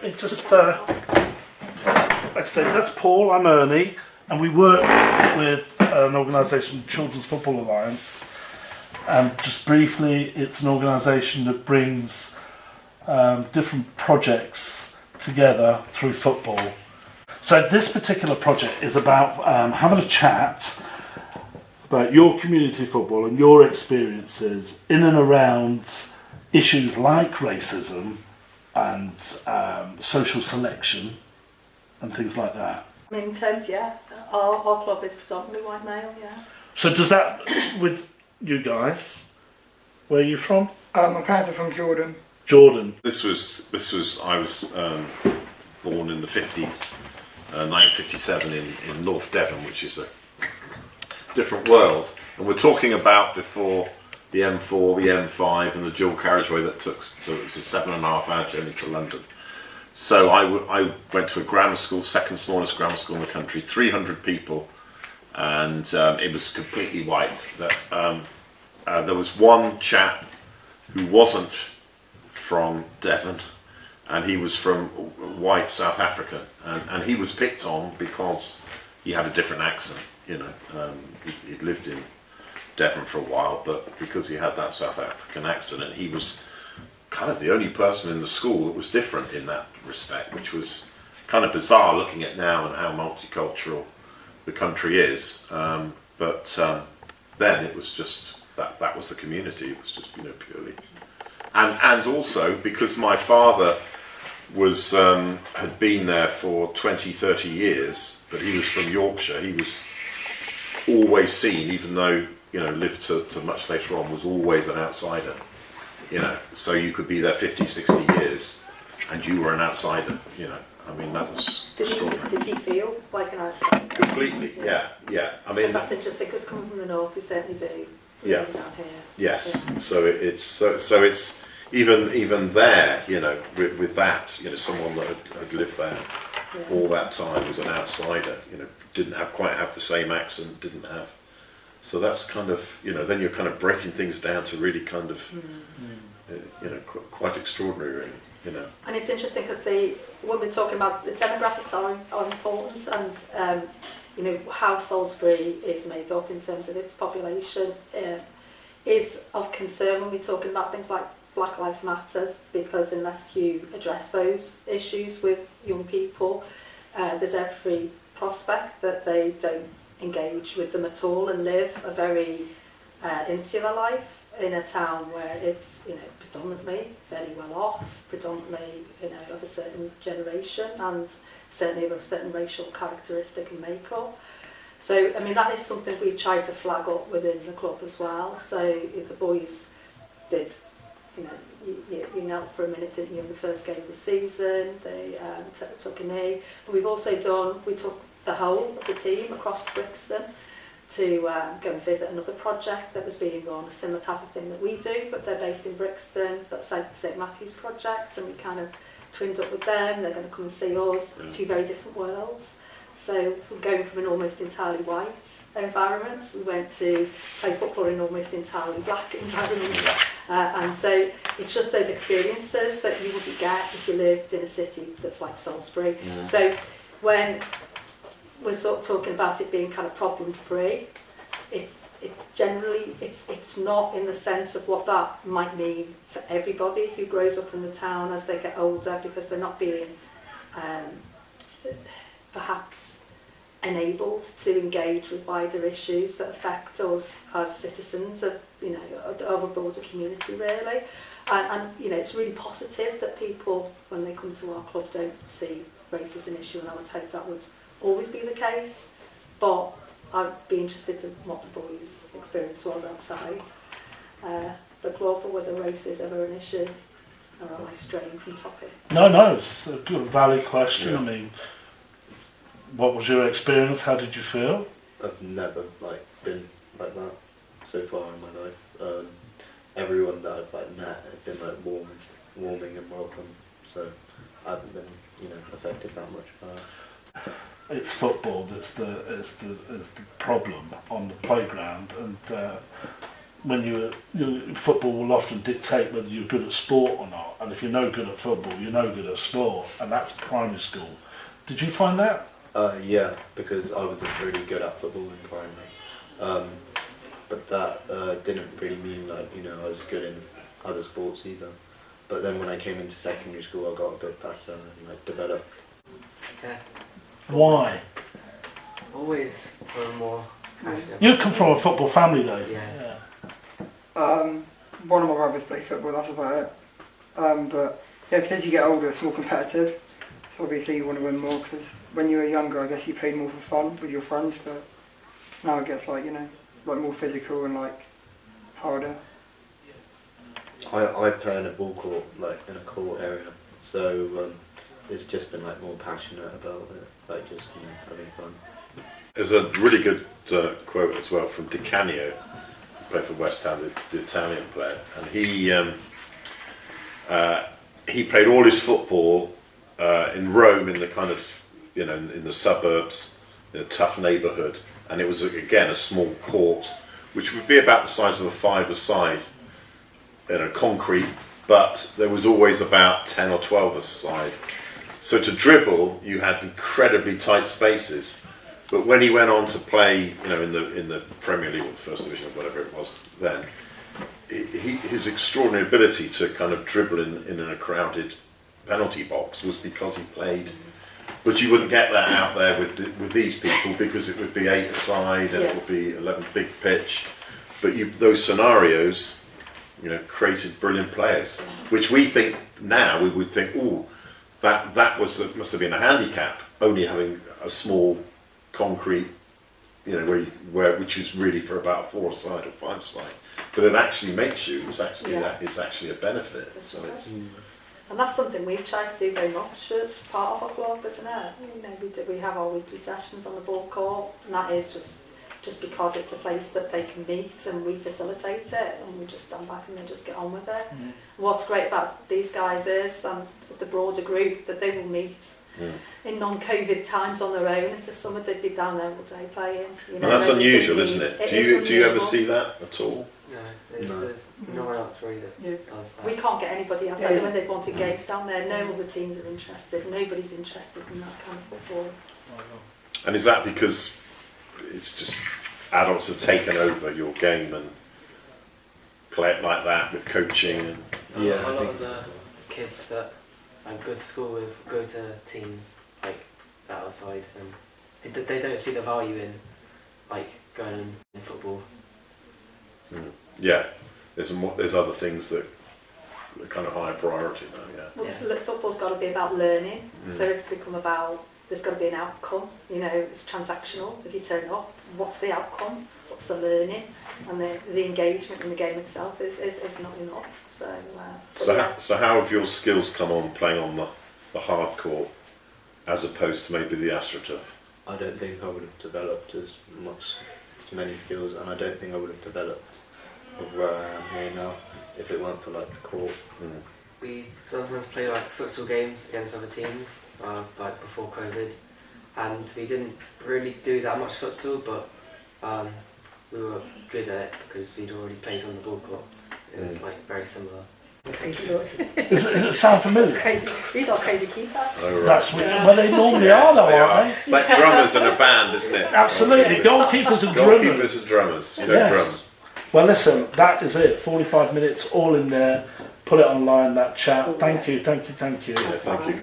it just, like I say, that's Paul, I'm Ernie, and we work with an organisation, Children's Football Alliance, and just briefly, it's an organisation that brings different projects together through football. So this particular project is about having a chat about your community football and your experiences in and around issues like racism and social selection and things like that. I mean, in terms, yeah, our club is predominantly white male, yeah. So does that, with you guys, where are you from? My parents are from Jordan. Jordan. This was I was born in the 50s, 1957 in North Devon, which is a different world. And we're talking about before the M4, the M5 and the dual carriageway that took, so it was a 7.5 hour journey to London. So I went to a grammar school, second smallest grammar school in the country, 300 people, and it was completely white. There was one chap who wasn't from Devon, and he was from white South Africa, and he was picked on because he had a different accent, you know. He'd lived in Devon for a while, but because he had that South African accent, and he was kind of the only person in the school that was different in that respect, which was kind of bizarre looking at now and how multicultural the country is. But then it was just that was the community. It was just, you know, purely, and also because my father was had been there for 20-30 years, but he was from Yorkshire. He was always seen, even though, you know, lived to much later on, was always an outsider. You know, so you could be there 50-60 years and you were an outsider, you know. I mean, that was extraordinary. Did he feel like an outsider? Completely, yeah. I mean, that's interesting, because coming from the north, you certainly do. Yeah. Down here. Yes. Yeah. So it's even there, you know, with that, you know, someone that had lived there all that time was an outsider. You know, didn't quite have the same accent, didn't have. So that's kind of, you know, then you're kind of breaking things down to really kind of, you know, quite extraordinary, really, you know. And it's interesting because when we're talking about the demographics are important, and you know, how Salisbury is made up in terms of its population is of concern when we're talking about things like Black Lives Matter, because unless you address those issues with young people, there's every prospect that they don't engage with them at all and live a very insular life in a town where it's, you know, predominantly fairly well off, predominantly, you know, of a certain generation, and certainly of a certain racial characteristic and makeup. So, I mean, that is something we try to flag up within the club as well. So if the boys did, you know, you knelt for a minute, didn't you, in the first game of the season. They took a knee. But we've also we took the whole of the team across to Brixton to go and visit another project that was being run, a similar type of thing that we do, but they're based in Brixton, but St Matthew's project, and we kind of twinned up with them. They're going to come and see us, two very different worlds. So we're going from an almost entirely white environment, we went to play football in almost entirely black environment, and so it's just those experiences that you wouldn't get if you lived in a city that's like Salisbury. So when we're sort of talking about it being kind of problem free, it's generally it's not in the sense of what that might mean for everybody who grows up in the town as they get older, because they're not being perhaps enabled to engage with wider issues that affect us as citizens of, you know, of a broader community, really. And you know, it's really positive that people, when they come to our club, don't see race as an issue, and I would hope that would always be the case, but I'd be interested in what the boys' experience was outside the club, or whether race is ever an issue, or am I straying from topic? No, it's a good, valid question. Yeah. I mean, what was your experience? How did you feel? I've never been like that so far in my life. Everyone that I've met have been warming and welcome, so I haven't been, you know, affected that much by it. It's football that's the problem on the playground, and when football will often dictate whether you're good at sport or not, and if you're no good at football, you're no good at sport, and that's primary school. Did you find that? Yeah, because I wasn't really good at football in primary. But that didn't really mean like, you know, I was good in other sports either. But then when I came into secondary school, I got a bit better and like developed. Yeah. Why? Always for more passionate. You come from a football family though. Yeah. One of my brothers play football, that's about it. But yeah, because as you get older, it's more competitive. So obviously you want to win more, because when you were younger, I guess you played more for fun with your friends, but now it gets like, you know, like more physical and like harder. I play in a ball court, like in a court area, so it's just been like more passionate about it, like just, you know, having fun. There's a really good quote as well from Di Canio, who played for West Ham, the Italian player, and he played all his football in Rome, in the kind of, you know, in the suburbs, in a tough neighbourhood, and it was again a small court, which would be about the size of a five-a-side, you know, concrete, but there was always about 10 or 12 a side. So to dribble, you had incredibly tight spaces. But when he went on to play, you know, in the Premier League or the First Division or whatever it was then, his extraordinary ability to kind of dribble in a crowded penalty box was because he played. But you wouldn't get that out there with these people, because it would be 8 a side and it would be 11 big pitch. But those scenarios, you know, created brilliant players, which we think now, we would think, oh, that must have been a handicap, only having a small concrete, you know, which is really for about a 4-a-side or 5-a-side, but it actually makes you. It's actually a benefit. So it's, and that's something we've tried to do very much as part of our club, isn't it? You know, we have our weekly sessions on the ball court, and that is just because it's a place that they can meet and we facilitate it, and we just stand back and then just get on with it. What's great about these guys is, the broader group, that they will meet in non-COVID times on their own. If the summer, they'd be down there all day playing. You know, and that's unusual, need, isn't it? Do is you ever unusual. see that at all? No, there's no one else really that does that. We can't get anybody else. Like when they've wanted games down there, no other teams are interested. Nobody's interested in that kind of football. And is that because it's just adults have taken over your game and play it like that with coaching? And Yeah, a I lot think of the kids that I go to school with go to teams like that outside, and they don't see the value in like going in football. Yeah, there's other things that are kind of higher priority now. Well, football's got to be about learning, so it's become about, there's got to be an outcome. You know, it's transactional. If you turn up, what's the outcome? What's the learning? And the engagement in the game itself is not enough. So how have your skills come on playing on the hard court as opposed to maybe the AstroTurf? I don't think I would have developed as many skills, and I don't think I would have developed of where I am here now if it weren't for like the court. We sometimes play like futsal games against other teams, like before COVID, and we didn't really do that much futsal, but we were good at it because we'd already played on the ball court. It was like very similar. Crazy boy. Does it sound familiar? Crazy. These are crazy keepers. Oh, right. That's well, they normally are though, They are. aren't It's like drummers in a band, isn't it? Absolutely. Goalkeepers and drummers. Goalkeepers and drummers. You don't Yes. Well, listen, that is it. 45 minutes, all in there. Put it online, that chat. Thank you. drum. Yeah, thank you.